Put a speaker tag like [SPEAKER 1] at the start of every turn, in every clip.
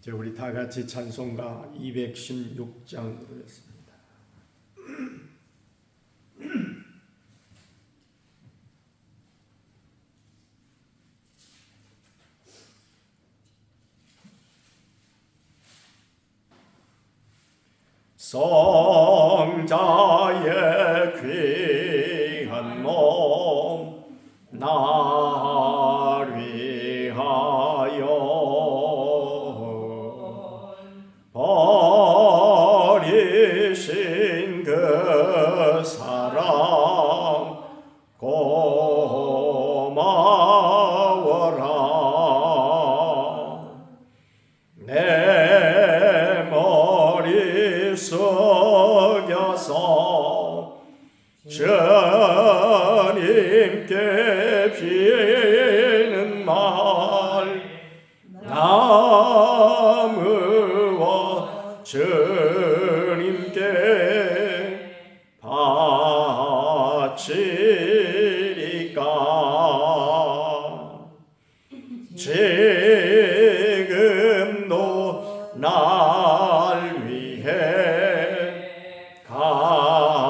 [SPEAKER 1] 이제 우리 다 같이 찬송가 216장 부르겠습니다. 성자의 귀한 몸 날 위하여 버리신 그 사랑 고마워라. 내 머리 숙여서 주님께 비는 말 나무와 주님께 바치리까. 지금도 날 위해 간구하시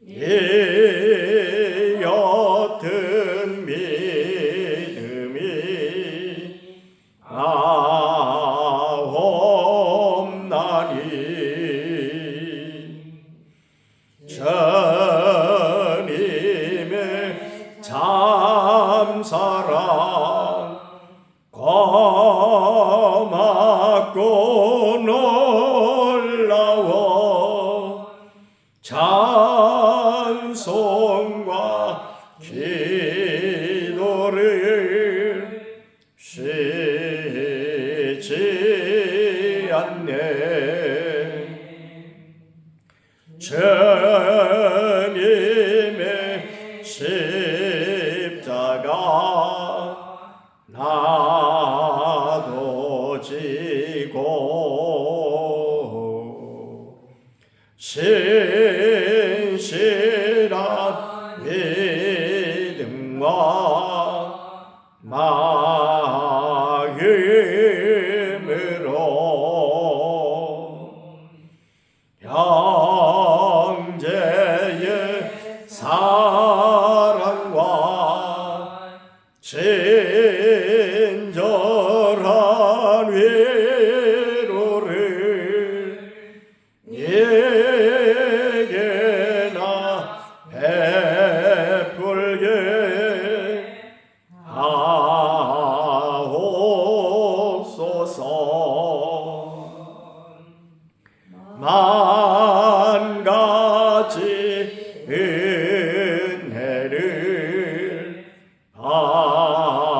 [SPEAKER 1] 이 옅은 믿음이 아옵나니 주님의 참사랑 고맙고 놀라워 찬송과 기도를 쉬지 않네. 주님의 십자가 나도 지고 신실한 믿음과 마음으로 형제의 사랑과 친절한 위로를 내게나 베풀게 하옵소서. 만 가지 은혜를 받았으니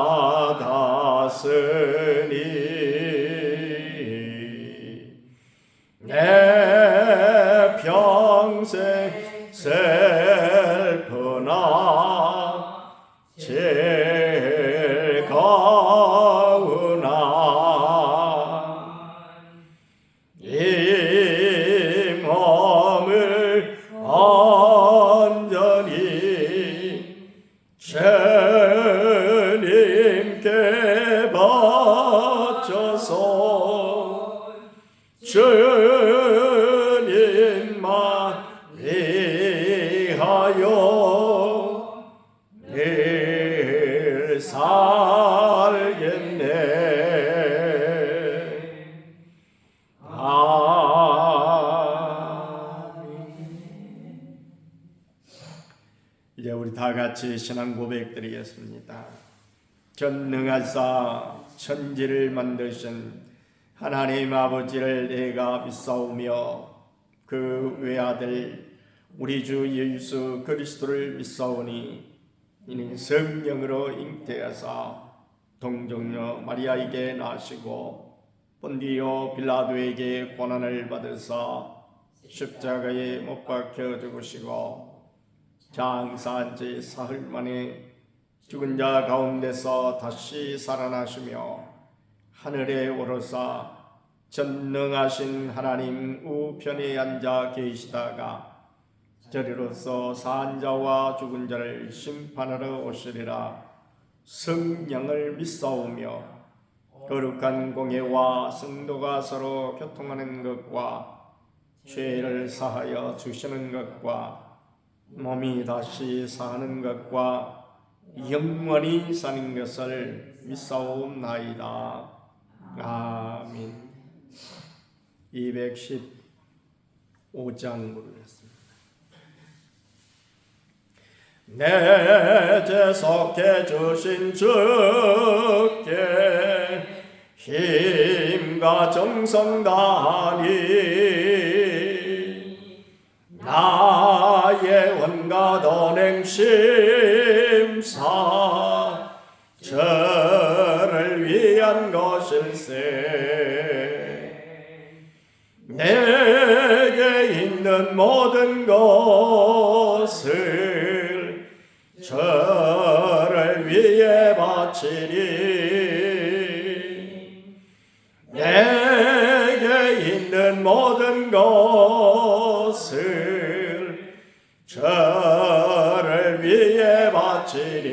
[SPEAKER 1] 내 평생 슬프나 즐거우나 이 몸을 온전히 주님께 바쳐서 주님만 위하여 늘 살겠네. 이제 우리 다 같이 신앙 고백 드리겠습니다. 전능하사 천지를 만드신 하나님 아버지를 내가 믿사오며 그 외아들 우리 주 예수 그리스도를 믿사오니 이는 성령으로 잉태하사 동정녀 마리아에게 나시고 본디오 빌라도에게 고난을 받으사 십자가에 못 박혀 죽으시고 장사한 지 사흘 만에 죽은 자 가운데서 다시 살아나시며 하늘에 오르사 전능하신 하나님 우편에 앉아 계시다가 저리로서 산 자와 죽은 자를 심판하러 오시리라. 성령을 믿사오며 거룩한 공예와 성도가 서로 교통하는 것과 죄를 사하여 주시는 것과 몸이 다시 사는 것과 영원히 사는 것을 믿사옵나이다. 아멘. 215장 부르겠습니다. 내 죄 속해 주신 주께 힘과 정성 다하니 나의 온갖 언행 심사 저를 위한 것일세. 내게 있는 모든 것을 저를 위해 바치리. 내게 있는 모든 것을 저를 위해 바치리.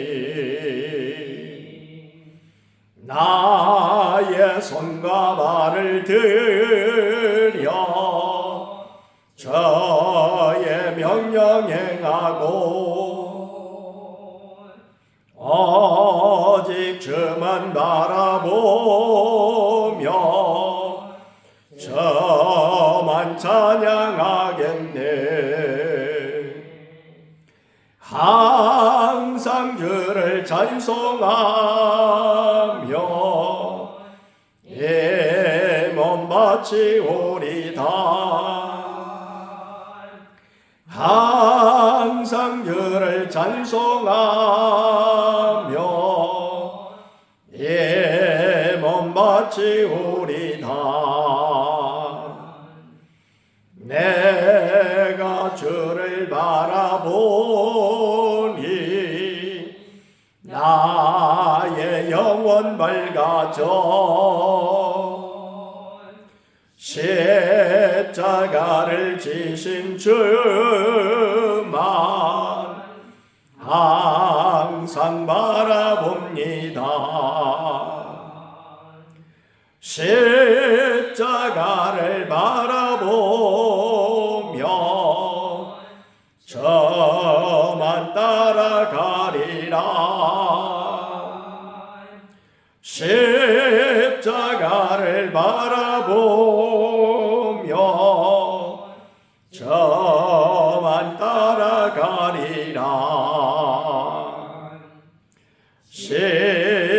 [SPEAKER 1] 나의 손과 발을 들여 저의 명령 행하고 오직 저만 바라보며 저만 찬양하겠네. 항상 주를 찬송하며 이 몸 바치오리다. 항상 주를 찬송하며 이 몸 바치오리다. 내가 주를 바라보니 나의 영혼 밝아져. 십자가를 지신 주만 항상 바라봅니다. 십자가를 바라보며 저만 따라가리라. 십자가를 바라보며 저만 따라가리라.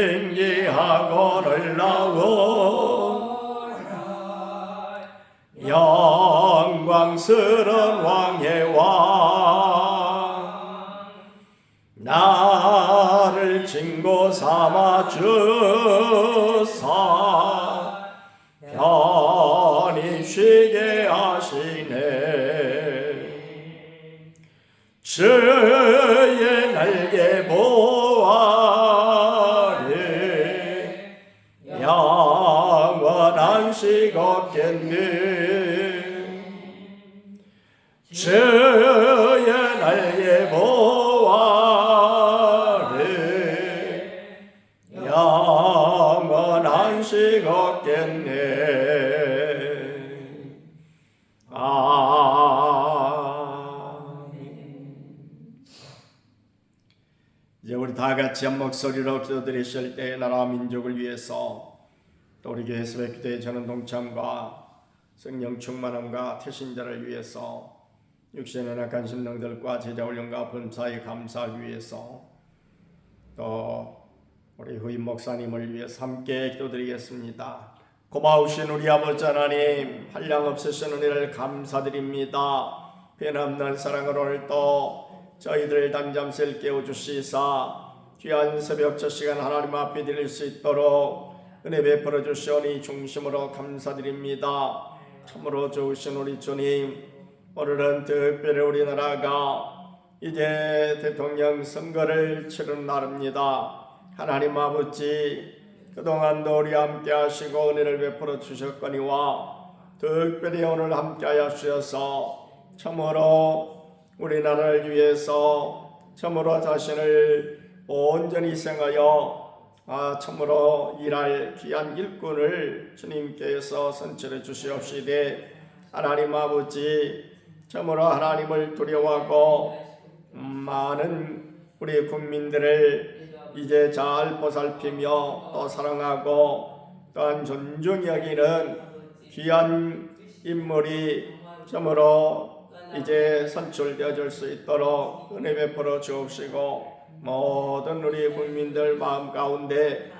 [SPEAKER 1] 신기하고 놀라운 영광스러운 왕의 왕, 나를 친구 삼아 주사 편히 쉬게 하시네. 주의 날개 보아래 영원한 식 없겠네. 주의 날개 보아래 영원한 식 없겠네. 이제 우리 다 같이 한 목소리로 기도드리실 때 나라와 민족을 위해서 또 우리 교회 예수의 기도에 저는 동참과 성령 충만함과 태신자를 위해서 육신의 약한 심령들과 제자 훈련과 범사에 감사하기 위해서 또 우리 후임 목사님을 위해서 함께 기도드리겠습니다. 고마우신 우리 아버지 하나님, 한량 없으신 은혜를 감사드립니다. 변함없는 사랑으로 오늘도 저희들을 잠잠히 깨워주시사 귀한 새벽 저 시간 하나님 앞에 드릴 수 있도록 은혜 베풀어 주시오니 중심으로 감사드립니다. 참으로 좋으신 우리 주님, 오늘은 특별히 우리나라가 이제 대통령 선거를 치르는 날입니다. 하나님 아버지, 그동안도 우리 함께 하시고 은혜를 베풀어 주셨거니와 특별히 오늘 함께 하여 주셔서 참으로 우리나라를 위해서 참으로 자신을 온전히 희생하여 참으로 일할 귀한 일꾼을 주님께서 선출해 주시옵시되 하나님 아버지 참으로 하나님을 두려워하고 많은 우리 국민들을 이제 잘 보살피며 또 사랑하고 또한 존중히 여기는 귀한 인물이 참으로 이제 선출되어 줄 수 있도록 은혜 베풀어 주옵시고 모든 우리 국민들 마음 가운데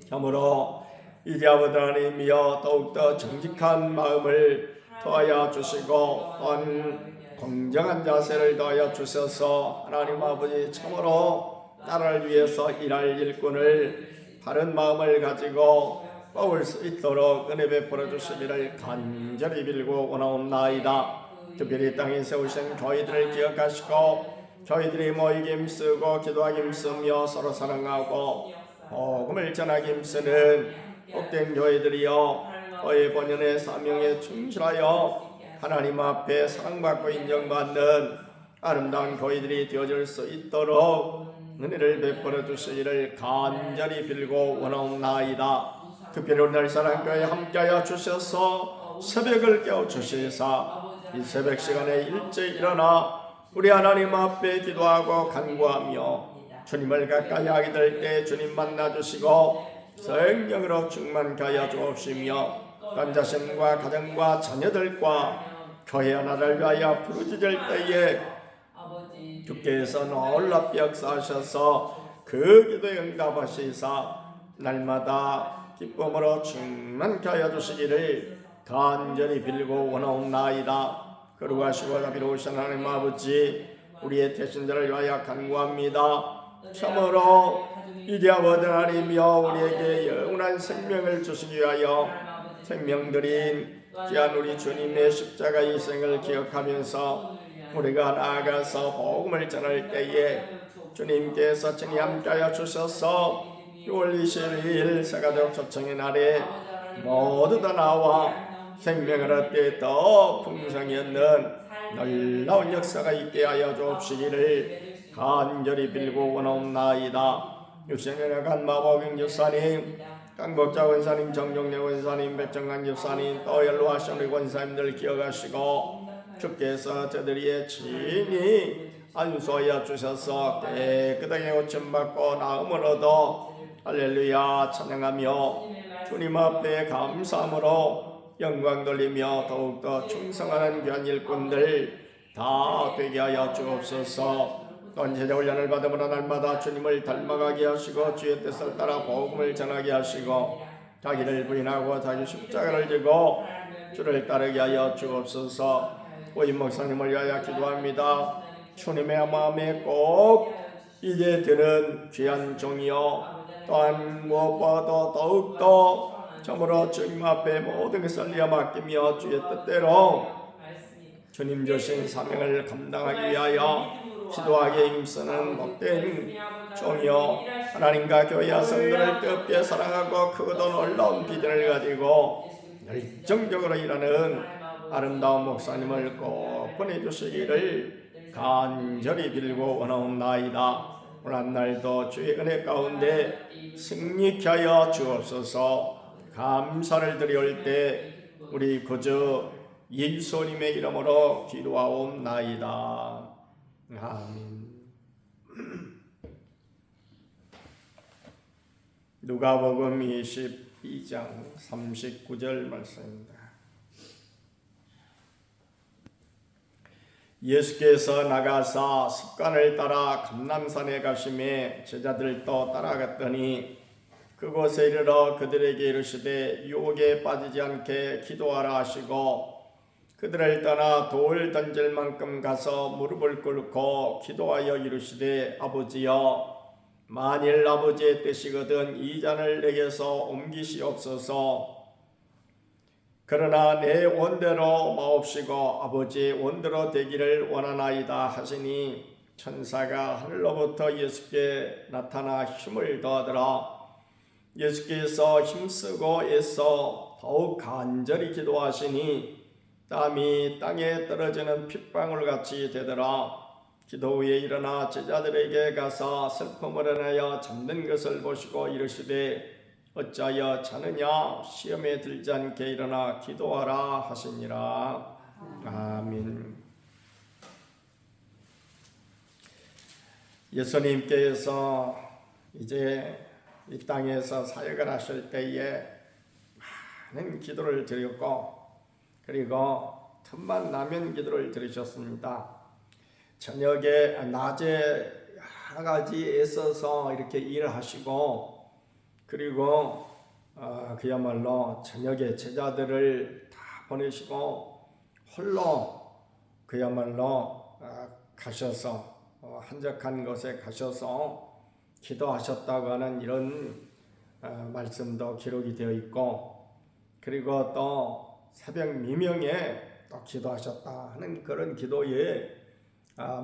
[SPEAKER 1] 참으로 이제 아버지 하나님이여 더욱더 정직한 마음을 더하여 주시고 또한 공정한 자세를 더하여 주셔서 하나님 아버지 참으로 나라를 위해서 일할 일꾼을 바른 마음을 가지고 뽑을 수 있도록 은혜 베풀어 주시기를 간절히 빌고 원하옵나이다. 특별히 땅에 세우신 교회들을 기억하시고 저희들이 모이기 힘쓰고 기도하기 힘쓰며 서로 사랑하고 복음을 전하기 힘쓰는 복된 교회들이여 너의 본연의 사명에 충실하여 하나님 앞에 사랑받고 인정받는 아름다운 교회들이 되어질 수 있도록 은혜를 베풀어 주시기를 간절히 빌고 원하옵나이다. 특별히 오늘 사랑교회에 함께하여 주셔서 새벽을 깨워주시사 이 새벽 시간에 일찍 일어나 우리 하나님 앞에 기도하고 간구하며 주님을 가까이 하게 될 때 주님 만나주시고 성령으로 충만케 하여 주옵시며 난 자신과 가정과 자녀들과 교회 하나를 위하여 부르짖을 때에 주께서 놀랍게 역사하셔서 그 기도에 응답하시사 날마다 기쁨으로 충만케 하여 주시기를 간절히 빌고 원하옵나이다. 거룩하시고 자비로우신 하나님 아버지 우리의 태신자를 위하여 간구합니다. 참으로 이제 아버지 하나님이여 우리에게 영원한 생명을 주시기 위하여 생명드린 귀한 우리 주님의 십자가 희생을 기억하면서 우리가 나아가서 복음을 전할 때에 주님께서 친히 함께하여 주셔서 6월 22일 새가족 초청의 날에 모두 다 나와 생명을 얻게 더 풍성히 얻는 놀라운 역사가 있게 하여 주옵시기를 간절히 빌고 원하옵나이다. 육신에 나간 마법인 집사님, 강복자 원사님, 정종래 원사님, 백정강 집사님, 또 연로하신 우리 원사님들 기억하시고 주께서 저들의 친히 안수하여 주셔서 깨끗하게 고침받고 나음을 얻어 할렐루야 찬양하며 주님 앞에 감사함으로 영광 돌리며 더욱더 충성하는 귀한 일꾼들 다 되게 하여 주옵소서. 또한 제자 훈련을 받음으로 날마다 주님을 닮아가게 하시고 주의 뜻을 따라 복음을 전하게 하시고 자기를 부인하고 자기 십자가를 지고 주를 따르게 하여 주옵소서. 오임 목사님을 위하여 기도합니다. 주님의 마음에 꼭 이제 드는 귀한 종이요 또한 무엇보다도 더욱더 참으로 주님 앞에 모든 것을 맡기며 주의 뜻대로 주님 주신 사명을 감당하기 위하여 기도하기에 힘쓰는 복된 종이요 하나님과 교회와 성도를 뜨겁게 사랑하고 크고도 놀라운 비전을 가지고 열정적으로 일하는 아름다운 목사님을 꼭 보내주시기를 간절히 빌고 원하옵나이다. 오늘 한날도 주의 은혜 가운데 승리케 하여 주옵소서. 감사를 드릴 때 우리 구주 예수님의 이름으로 기도하옵나이다. 아멘. 누가복음 22장 39절 말씀입니다. 예수께서 나가사 습관을 따라 감람산에 가시매 제자들도 따라갔더니 그곳에 이르러 그들에게 이르시되 유혹에 빠지지 않게 기도하라 하시고 그들을 떠나 돌 던질 만큼 가서 무릎을 꿇고 기도하여 이르시되 아버지여 만일 아버지의 뜻이거든 이 잔을 내게서 옮기시옵소서. 그러나 내 원대로 마옵시고 아버지의 원대로 되기를 원하나이다 하시니 천사가 하늘로부터 예수께 나타나 힘을 더하더라. 예수께서 힘쓰고 애써 더욱 간절히 기도하시니 땀이 땅에 떨어지는 핏방울 같이 되더라. 기도 후에 일어나 제자들에게 가서 슬픔을 인하여 잠든 것을 보시고 이르시되 어찌하여 자느냐 시험에 들지 않게 일어나 기도하라 하시니라. 아멘. 예수님께서 이제 이 땅에서 사역을 하실 때에 많은 기도를 드렸고 그리고 틈만 나면 기도를 드리셨습니다. 저녁에 낮에 여러 가지 애써서 이렇게 일을 하시고 그리고 그야말로 저녁에 제자들을 다 보내시고 홀로 그야말로 가셔서 한적한 곳에 가셔서 기도하셨다고 하는 이런 말씀도 기록이 되어 있고 그리고 또 새벽 미명에 또 기도하셨다 하는 그런 기도의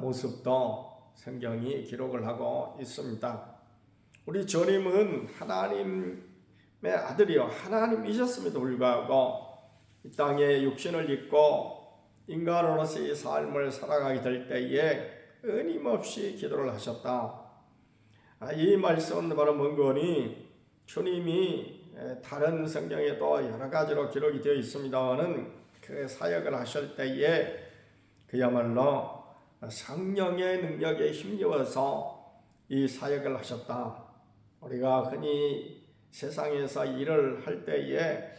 [SPEAKER 1] 모습도 성경이 기록을 하고 있습니다. 우리 주님은 하나님의 아들이요 하나님이셨음에도 불구하고 이 땅에 육신을 입고 인간으로서의 삶을 살아가게 될 때에 끊임없이 기도를 하셨다. 이 말씀은 바로 뭔거니 주님이 다른 성경에도 여러 가지로 기록이 되어 있습니다만은 그 사역을 하실 때에 그야말로 성령의 능력에 힘입어서 이 사역을 하셨다. 우리가 흔히 세상에서 일을 할 때에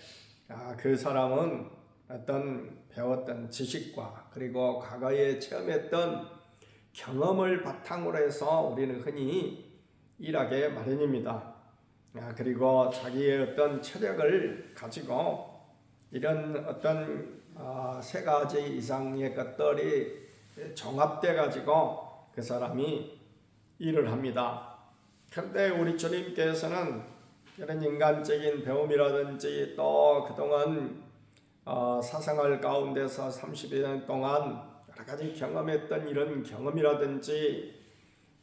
[SPEAKER 1] 그 사람은 어떤 배웠던 지식과 그리고 과거에 체험했던 경험을 바탕으로 해서 우리는 흔히 일하게 마련입니다. 그리고 자기의 어떤 체력을 가지고 이런 어떤 세 가지 이상의 것들이 종합돼 가지고 그 사람이 일을 합니다. 그런데 우리 주님께서는 이런 인간적인 배움이라든지 또 그동안 사생활 가운데서 30여 년 동안 여러 가지 경험했던 이런 경험이라든지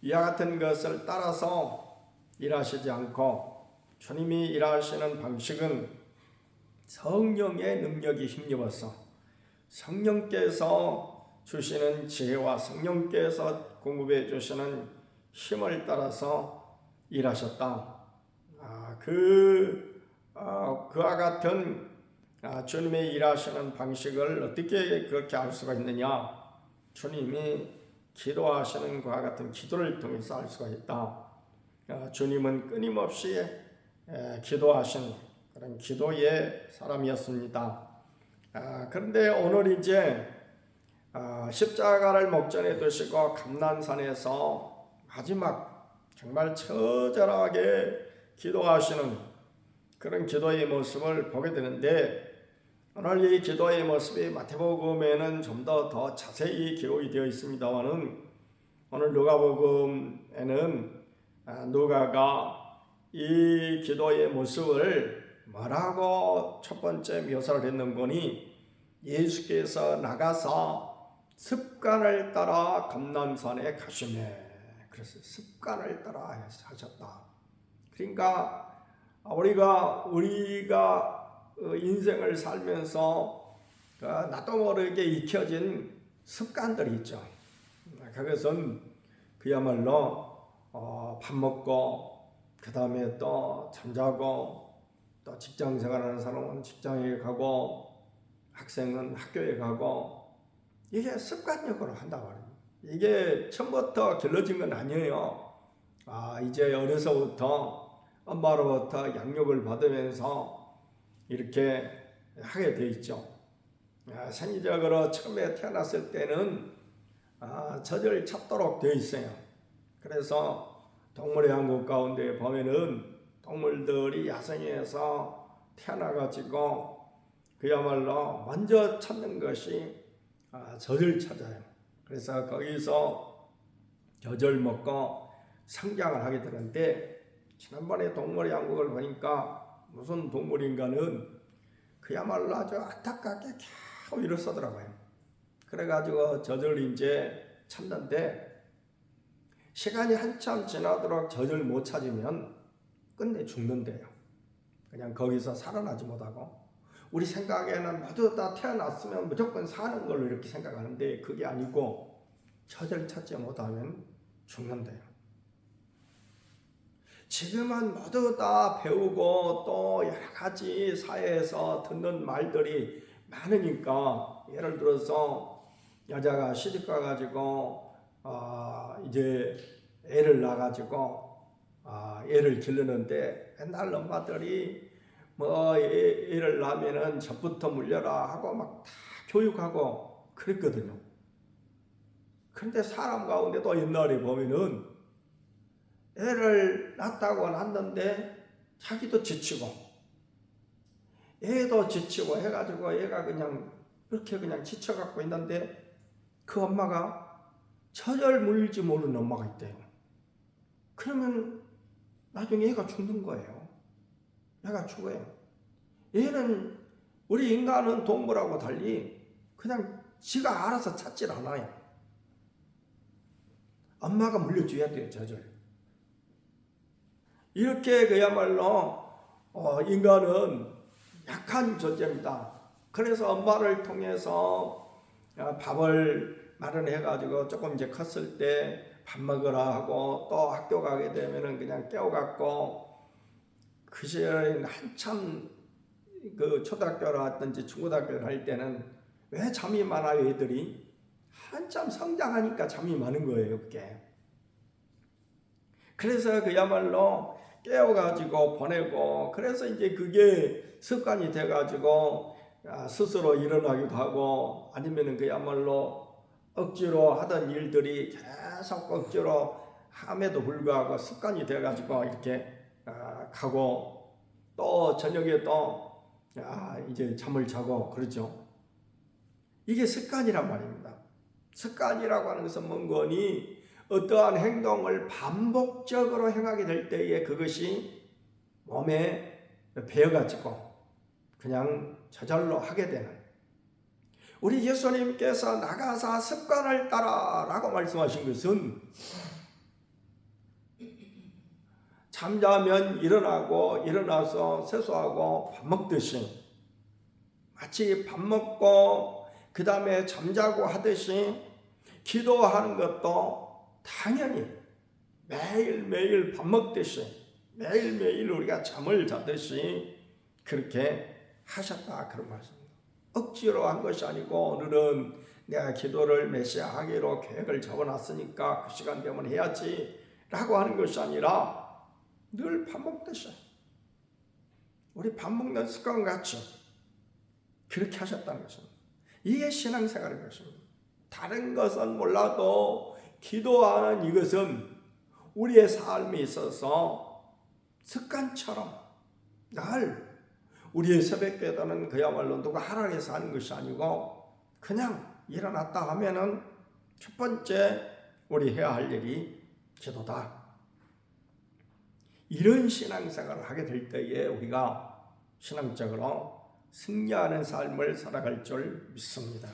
[SPEAKER 1] 이와 같은 것을 따라서 일하시지 않고 주님이 일하시는 방식은 성령의 능력이 힘입어서 성령께서 주시는 지혜와 성령께서 공급해 주시는 힘을 따라서 일하셨다. 그와 같은 주님의 일하시는 방식을 어떻게 그렇게 알 수가 있느냐? 주님이 기도하시는 그와 같은 기도를 통해서 알 수가 있다. 주님은 끊임없이 기도하신 그런 기도의 사람이었습니다. 그런데 오늘 이제 십자가를 목전에 두시고 감난산에서 마지막 정말 처절하게 기도하시는 그런 기도의 모습을 보게 되는데 오늘 이 기도의 모습이 마태복음에는 좀 더 자세히 기록이 되어 있습니다만은 오늘 누가복음에는 누가가 이 기도의 모습을 뭐라고 첫 번째 묘사를 했는 거니 예수께서 나가서 습관을 따라 감난산에 가시매. 그래서 습관을 따라 하셨다. 그러니까 우리가 인생을 살면서 나도 모르게 익혀진 습관들이 있죠. 그것은 그야말로 밥 먹고 그 다음에 또 잠자고 또 직장 생활하는 사람은 직장에 가고 학생은 학교에 가고 이게 습관적으로 한다고 합니다. 이게 처음부터 길러진 건 아니에요. 이제 어려서부터 엄마로부터 양육을 받으면서 이렇게 하게 돼 있죠. 생리적으로 처음에 태어났을 때는 젖을 찾도록 되어 있어요. 그래서 동물의 왕국 가운데 보면은 동물들이 야생에서 태어나가지고 그야말로 먼저 찾는 것이 젖을 찾아요. 그래서 거기서 젖을 먹고 성장을 하게 되는데 지난번에 동물의 왕국을 보니까 무슨 동물인가는 그야말로 아주 안타깝게 겨우 일어서더라고요. 그래가지고 젖을 이제 찾는데 시간이 한참 지나도록 젖을 못 찾으면 끝내 죽는데요. 그냥 거기서 살아나지 못하고 우리 생각에는 모두 다 태어났으면 무조건 사는 걸로 이렇게 생각하는데 그게 아니고 처절 찾지 못하면 죽는데요. 지금은 모두 다 배우고 또 여러 가지 사회에서 듣는 말들이 많으니까 예를 들어서 여자가 시집가 가지고 이제 애를 낳아가지고 애를 기르는데 옛날 엄마들이 뭐 애를 낳으면은 젖부터 물려라 하고 막 다 교육하고 그랬거든요. 그런데 사람 가운데도 옛날에 보면은 애를 낳았다고 낳았는데 자기도 지치고 애도 지치고 해가지고 애가 그냥 그렇게 그냥 지쳐갖고 있는데 그 엄마가 처절 물지 모르는 엄마가 있대요. 그러면 나중에 애가 죽는 거예요. 애가 죽어요. 얘는 우리 인간은 동물하고 달리 그냥 지가 알아서 찾질 않아요. 엄마가 물려줘야 돼요. 젖을. 이렇게 그야말로 인간은 약한 존재입니다. 그래서 엄마를 통해서 밥을 마련해가지고 조금 이제 컸을 때 밥 먹으라 하고 또 학교 가게 되면은 그냥 깨워갖고 그 시절에 한참 그 초등학교라든지 중고등학교를 할 때는 왜 잠이 많아요? 애들이 한참 성장하니까 잠이 많은 거예요. 그게. 그래서 그야말로 깨워가지고 보내고 그래서 이제 그게 습관이 돼가지고 스스로 일어나기도 하고 아니면은 그야말로 억지로 하던 일들이 계속 억지로 함에도 불구하고 습관이 돼가지고 이렇게 가고 또 저녁에 또 이제 잠을 자고 그러죠. 이게 습관이란 말입니다. 습관이라고 하는 것은 뭔거니 어떠한 행동을 반복적으로 행하게 될 때에 그것이 몸에 배어가지고 그냥 저절로 하게 되는 우리 예수님께서 나가사 습관을 따라라고 말씀하신 것은 잠자면 일어나고 일어나서 세수하고 밥 먹듯이 마치 밥 먹고 그 다음에 잠자고 하듯이 기도하는 것도 당연히 매일매일 밥 먹듯이 매일매일 우리가 잠을 자듯이 그렇게 하셨다 그런 말씀입니다. 억지로 한 것이 아니고 오늘은 내가 기도를 몇 시에 하기로 계획을 적어놨으니까 그 시간 되면 해야지 라고 하는 것이 아니라 늘 밥 먹듯이 우리 밥 먹는 습관같이 그렇게 하셨다는 것입니다. 이게 신앙생활인 것입니다. 다른 것은 몰라도 기도하는 이것은 우리의 삶에 있어서 습관처럼 늘 우리의 새벽기도는 그야말로 누가 하라해서 하는 것이 아니고 그냥 일어났다 하면은 첫 번째 우리 해야 할 일이 기도다. 이런 신앙생활을 하게 될 때에 우리가 신앙적으로 승리하는 삶을 살아갈 줄 믿습니다.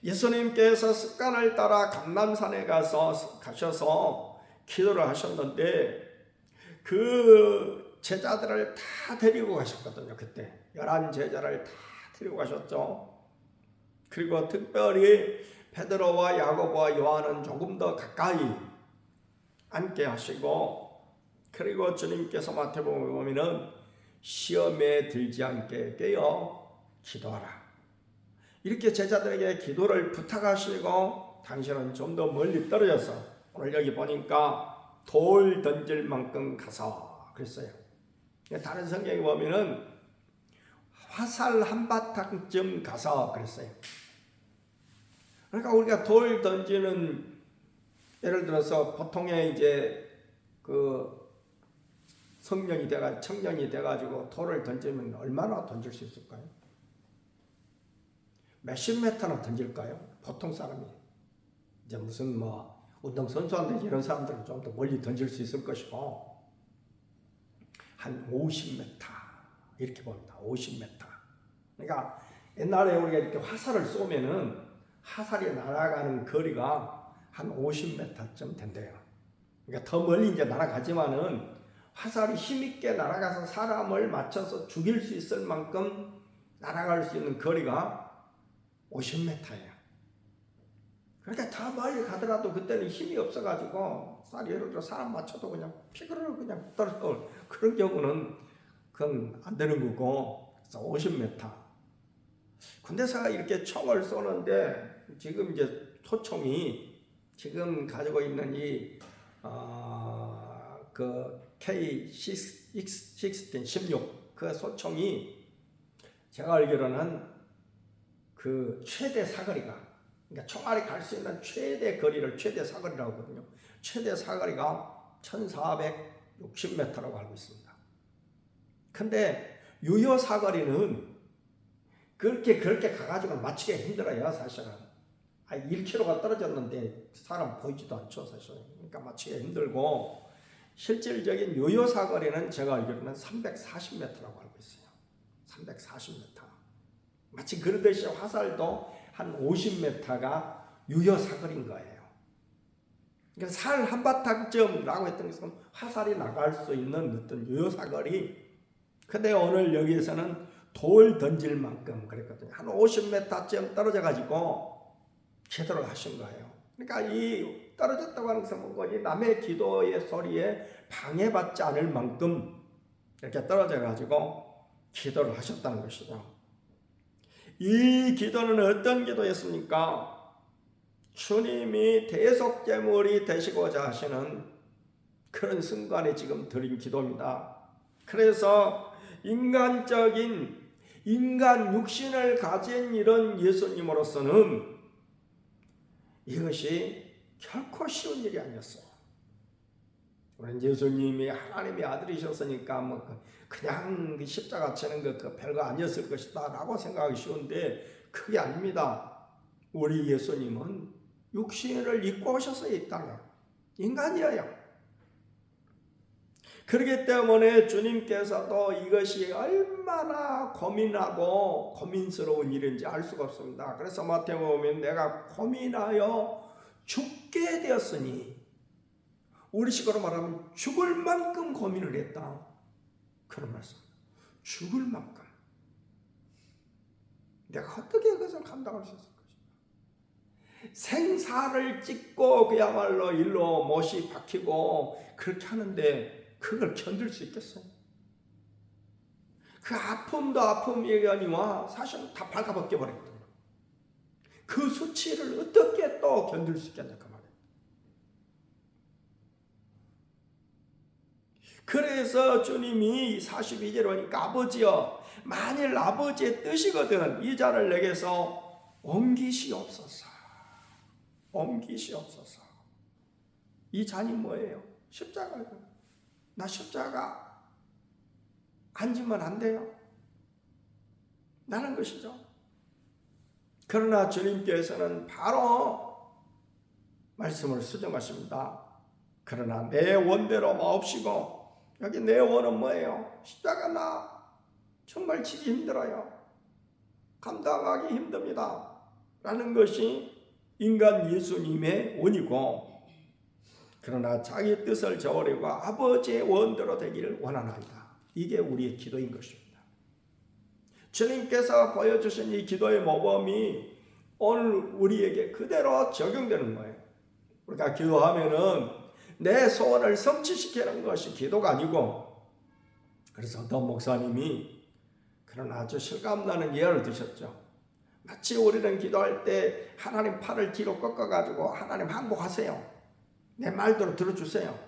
[SPEAKER 1] 예수님께서 습관을 따라 감람산에 가셔서 기도를 하셨는데 그 제자들을 다 데리고 가셨거든요. 그때 11 제자를 다 데리고 가셨죠. 그리고 특별히 베드로와 야고보와 요한은 조금 더 가까이 앉게 하시고 그리고 주님께서 마태복음에 보면은 시험에 들지 않게 깨어 기도하라. 이렇게 제자들에게 기도를 부탁하시고 당신은 좀 더 멀리 떨어져서 오늘 여기 보니까 돌 던질 만큼 가서 그랬어요. 다른 성경에 보면은 화살 한바탕쯤 가서 그랬어요. 그러니까 우리가 돌 던지는 예를 들어서 보통의 이제 그 성년이 돼가 청년이 돼가지고 돌을 던지면 얼마나 던질 수 있을까요? 몇십 메터나 던질까요? 보통 사람이 이제 무슨 뭐 운동선수한테 이런 사람들은 좀 더 멀리 던질 수 있을 것이고 한 50m 이렇게 봅니다. 50m. 그러니까 옛날에 우리가 이렇게 화살을 쏘면은 화살이 날아가는 거리가 한 50m쯤 된대요. 그러니까 더 멀리 이제 날아가지만은 화살이 힘있게 날아가서 사람을 맞춰서 죽일 수 있을 만큼 날아갈 수 있는 거리가 50m예요. 그러니까 더 멀리 가더라도 그때는 힘이 없어가지고 예를 들어 사람 맞춰도 그냥 피그르르 그냥 떨어져. 그런 경우는 그건 안 되는 거고. 그래서 50m. 군대사가 이렇게 총을 쏘는데 지금 이제 소총이 지금 가지고 있는 그 K16 그 소총이 제가 알기로는 그 최대 사거리가, 그러니까 총알이 갈 수 있는 최대 거리를 최대 사거리라고 하거든요. 최대 사거리가 1460m라고 알고 있습니다. 근데 유효 사거리는 그렇게 가가지고 맞추기가 힘들어요, 사실은. 1km가 떨어졌는데 사람 보이지도 않죠, 사실. 그러니까 맞추기가 힘들고, 실질적인 유효 사거리는 제가 알기로는 340m라고 알고 있어요. 340m. 마치 그러듯이 화살도 한 50m가 유효 사거리인 거예요. 그러니까 살 한바탕쯤라고 했던 것은 화살이 나갈 수 있는 어떤 유효 사거리. 근데 오늘 여기에서는 돌 던질 만큼 그랬거든요. 한 50m쯤 떨어져 가지고 기도를 하신 거예요. 그러니까 이 떨어졌다고 하는 것은 뭔가 남의 기도의 소리에 방해받지 않을 만큼 이렇게 떨어져 가지고 기도를 하셨다는 것이죠. 이 기도는 어떤 기도였습니까? 주님이 대속제물이 되시고자 하시는 그런 순간에 지금 드린 기도입니다. 그래서 인간적인 인간 육신을 가진 이런 예수님으로서는 이것이 결코 쉬운 일이 아니었어요. 우리는 예수님이 하나님의 아들이셨으니까 그냥 십자가 치는 거 별거 아니었을 것이다 라고 생각하기 쉬운데 그게 아닙니다. 우리 예수님은 육신을 입고 오셨어요. 이 땅에. 인간이에요. 그렇기 때문에 주님께서도 이것이 얼마나 고민하고 고민스러운 일인지 알 수가 없습니다. 그래서 마태복음 보면 내가 고민하여 죽게 되었으니, 우리식으로 말하면 죽을 만큼 고민을 했다. 그런 말씀. 죽을 만큼. 내가 어떻게 그것을 감당할 수 있을 것인가. 생사를 찍고 그야말로 일로 못이 박히고 그렇게 하는데 그걸 견딜 수 있겠어요? 그 아픔도 아픔이거니와 사실은 다 발가벗겨 버렸거든요. 그 수치를 어떻게 또 견딜 수 있겠냐 그 말이에요. 그래서 주님이 42절에 보니까 아버지여, 만일 아버지의 뜻이거든 이 잔을 내게서 옮기시옵소서. 옮기시옵소서. 이 잔이 뭐예요? 십자가예요. 나 십자가 앉으면 안 돼요. 나는 것이죠. 그러나 주님께서는 바로 말씀을 수정하십니다. 그러나 내 원대로 마옵시고, 여기 내 원은 뭐예요? 십자가 나 정말 지기 힘들어요. 감당하기 힘듭니다. 라는 것이 인간 예수님의 원이고, 그러나 자기 뜻을 저버리고 아버지의 원대로 되기를 원하나이다. 이게 우리의 기도인 것입니다. 주님께서 보여주신 이 기도의 모범이 오늘 우리에게 그대로 적용되는 거예요. 우리가 기도하면은 내 소원을 성취시키는 것이 기도가 아니고, 그래서 어떤 목사님이 그런 아주 실감나는 예를 드셨죠. 마치 우리는 기도할 때 하나님 팔을 뒤로 꺾어가지고 하나님 항복하세요. 내 말대로 들어주세요.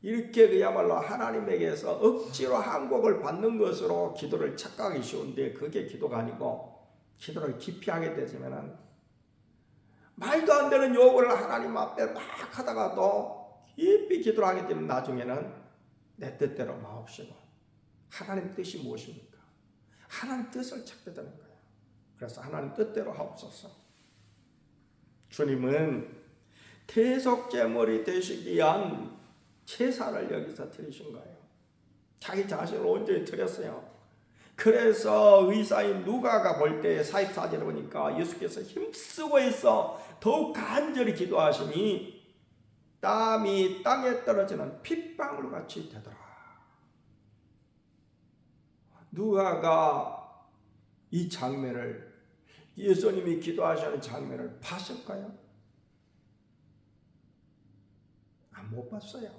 [SPEAKER 1] 이렇게 그야말로 하나님에게서 억지로 항복을 받는 것으로 기도를 착각하기 쉬운데 그게 기도가 아니고, 기도를 깊이 하게 되지만 말도 안 되는 요구를 하나님 앞에 막 하다가도 깊이 기도를 하게 되면 나중에는 내 뜻대로 마옵시고, 하나님 뜻이 무엇입니까? 하나님 뜻을 찾게 되는 거예요. 그래서 하나님 뜻대로 하옵소서. 주님은 대속제물이 되시기 위한 제사를 여기서 드리신 거예요. 자기 자신을 온전히 드렸어요. 그래서 의사인 누가가 볼 때 44절에 보니까 예수께서 힘쓰고 있어 더욱 간절히 기도하시니 땀이 땅에 떨어지는 핏방울 같이 되더라. 누가가 이 장면을, 예수님이 기도하시는 장면을 봤을까요? 못 봤어요.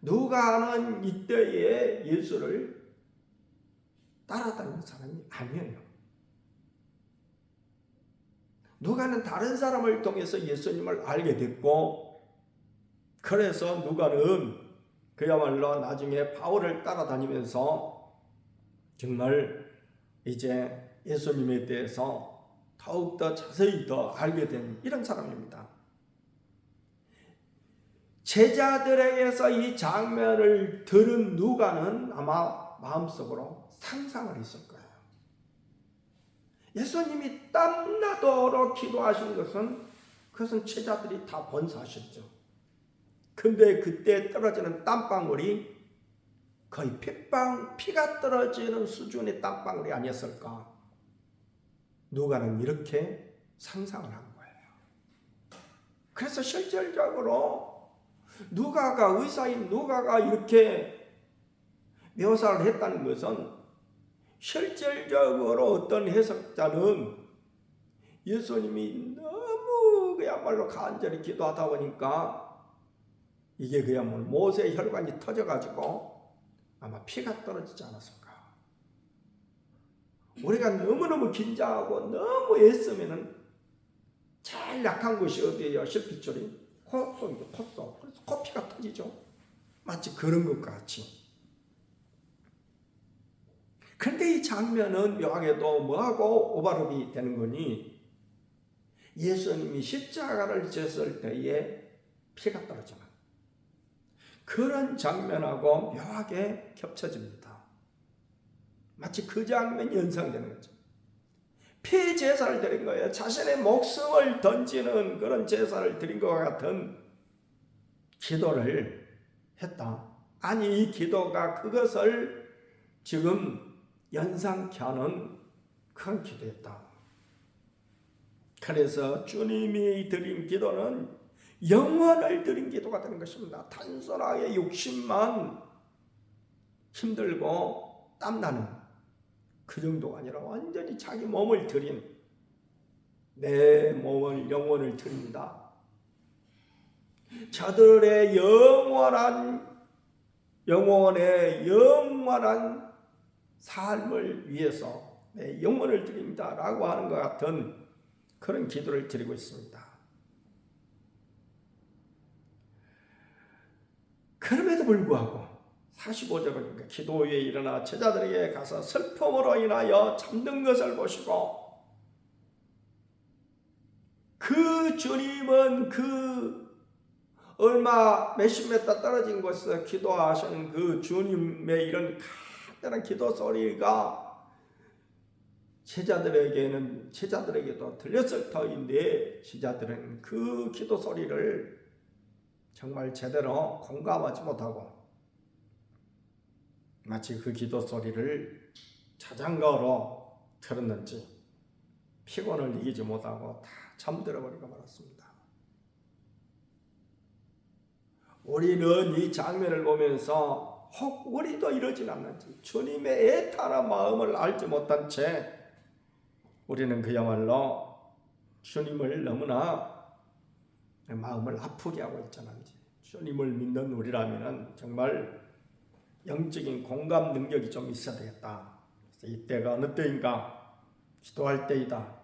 [SPEAKER 1] 누가는 이때에 예수를 따라다니는 사람이 아니에요. 누가는 다른 사람을 통해서 예수님을 알게 됐고, 그래서 누가는 그야말로 나중에 바울을 따라다니면서 정말 이제 예수님에 대해서 더욱더 자세히 더 알게 된 이런 사람입니다. 제자들에게서 이 장면을 들은 누가는 아마 마음속으로 상상을 했을 거예요. 예수님이 땀나도록 기도하신 그것은 제자들이 다 본 사실이죠. 근데 그때 떨어지는 땀방울이 거의 피가 떨어지는 수준의 땀방울이 아니었을까? 누가는 이렇게 상상을 한 거예요. 그래서 실질적으로 의사인 누가가 이렇게 묘사를 했다는 것은, 실질적으로 어떤 해석자는 예수님이 너무 그야말로 간절히 기도하다 보니까 이게 그야말로 모세의 혈관이 터져가지고 아마 피가 떨어지지 않았을까. 우리가 너무너무 긴장하고 너무 애쓰면은 제일 약한 곳이 어디예요? 실핏줄이 콧속이죠. 콧속. 그래서 코피가 터지죠. 마치 그런 것 같이. 그런데 이 장면은 묘하게도 뭐하고 오버랩이 되는 거니, 예수님이 십자가를 졌을 때에 피가 떨어지는 그런 장면하고 묘하게 겹쳐집니다. 마치 그 장면이 연상되는 거죠. 피 제사를 드린 거예요. 자신의 목숨을 던지는 그런 제사를 드린 것과 같은 기도를 했다. 아니, 이 기도가 그것을 지금 연상케 하는 큰 기도였다. 그래서 주님이 드린 기도는 영혼을 드린 기도가 되는 것입니다. 단순하게 육신만 힘들고 땀나는 그 정도가 아니라 완전히 자기 몸을 드린, 내 몸을, 영혼을 드립니다. 저들의 영혼의 영원한 삶을 위해서 내 영혼을 드립니다 라고 하는 것 같은 그런 기도를 드리고 있습니다. 그럼에도 불구하고 45절에 보니까 기도 위에 일어나 제자들에게 가서 슬픔으로 인하여 잠든 것을 보시고, 그 주님은 그 얼마 몇십 미터 떨어진 곳에서 기도하시는 그 주님의 이런 간단한 기도 소리가 제자들에게도 들렸을 터인데, 제자들은 그 기도 소리를 정말 제대로 공감하지 못하고 마치 그 기도 소리를 자장가로 들었는지 피곤을 이기지 못하고 다 잠들어 버리고 말았습니다. 우리는 이 장면을 보면서 혹 우리도 이러진 않는지, 주님의 애타는 마음을 알지 못한 채 우리는 그야말로 주님을 너무나 마음을 아프게 하고 있잖아요. 주님을 믿는 우리라면 정말 영적인 공감 능력이 좀 있어야 되겠다. 그래서 이때가 어느 때인가? 기도할 때이다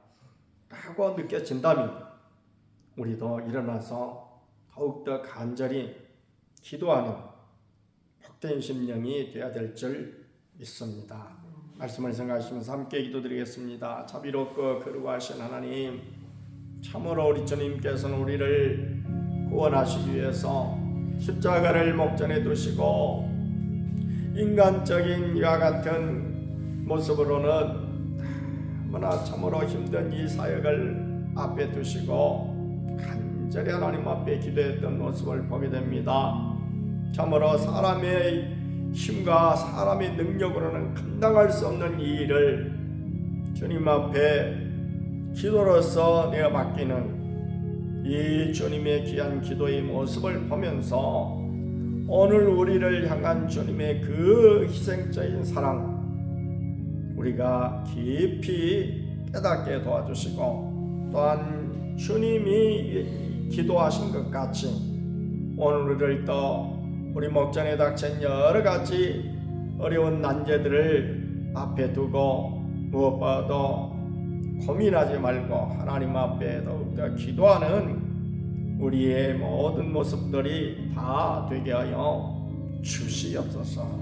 [SPEAKER 1] 라고 느껴진다면 우리도 일어나서 더욱더 간절히 기도하는 복된 심령이 되어야 될 줄 믿습니다. 말씀을 생각하시면서 함께 기도드리겠습니다. 자비롭고 거룩하신 하나님, 참으로 우리 주님께서는 우리를 구원하시기 위해서 십자가를 목전에 두시고 인간적인 이와 같은 모습으로는 너무나 참으로 힘든 이 사역을 앞에 두시고 간절히 하나님 앞에 기도했던 모습을 보게 됩니다. 참으로 사람의 힘과 사람의 능력으로는 감당할 수 없는 이 일을 주님 앞에 기도로서 내어 맡기는 이 주님의 귀한 기도의 모습을 보면서 오늘 우리를 향한 주님의 그 희생적인 사랑 우리가 깊이 깨닫게 도와주시고, 또한 주님이 기도하신 것 같이 오늘 우리를 또 우리 목전에 닥친 여러 가지 어려운 난제들을 앞에 두고 무엇보다도 고민하지 말고 하나님 앞에 더욱더 기도하는 우리의 모든 모습들이 다 되게 하여 주시옵소서.